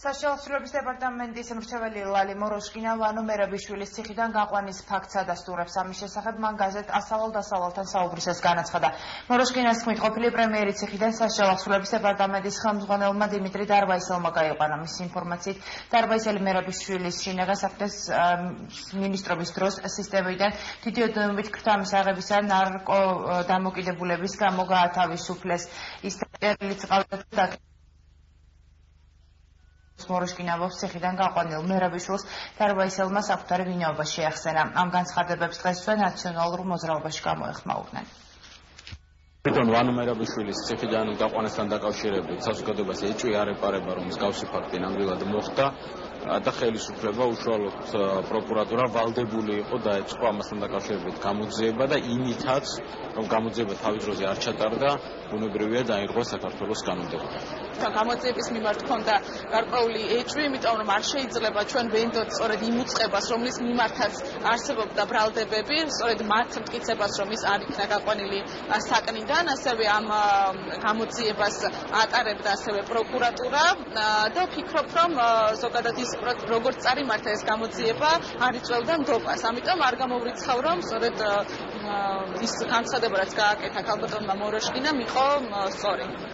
საშუალო დეპარტამენტის მრჩეველი ლალი მოროშკინა ვანო მერაბიშვილის ციხიდან გაყვანის ფაქტს ადასტურებს. ამის შესახებ მან გაზეთ ასავალ-დასავალთან საუბრისას განაცხადა. მოროშკინას თქმით, ყოფილი პრემიერი ციხიდან საშუალო დეპარტამენტის ხელმძღვანელმა დიმიტრი დარბაისელმა გაიყვანა. მის ინფორმაციით, დარბაისელი მერაბიშვილის შინაგან საქმეთა მინისტრობის დროს სისტემიდან დიდი ოდენობით ქრთამის აღებისა ნარკო დამოკიდებულების გამო გაათავისუფლეს. ის წერილიც ყავდა მოროშკინავოს ციხიდან გაყვანილ მერაბიშვილს დარბაისელმა საკუთარი ვინაობა შეახსენა. ამ განცხადებებს დღესვე ნაციონალურ მოძრაობაში გამოეხმაურნენ. თვითონ ვანო მერაბიშვილის ციხიდან გაყვანასთან დაკავშირებით საზოგადოებას ეჭვი არ ეპარება, რომ მსგავსი ფაქტი ნამდვილად მოხდა და ხელისუფლება უშუალოდ პროკურატურა ვალდებული იყო დაეწყო ამასთან დაკავშირებით გამოძიება და იმითაც, რომ გამოძიება თავის დროზე არ ჩატარდა, ბუნებრივია დაირღვა საქართველოს კანონმდებლობა. გამოძიების მიმართ ჰქონდა გარკვეული ეჭვი, იმიტომ რომ არ შეიძლება ჩვენ ვენდოთ სწორედ იმ უწყებას, რომლის მიმართაც არსებობდა ბრალდებები, სწორედ მათ მტკიცებას, რომ ის არ იქნა გაყვანილი საკნიდან, ასევე ამ გამოძიებას ატარებდა ასევე პროკურატურა და ვფიქრობ, რომ ზოგადად ის როგორც წარიმართა ეს გამოძიება არ იწვევდა ნდობას. ამიტომ არ გამოვრიცხავ, რომ სწორედ ის განცხადება, რაც გააკეთა ქალბატონმა მოროშკინამ, იყო სწორი.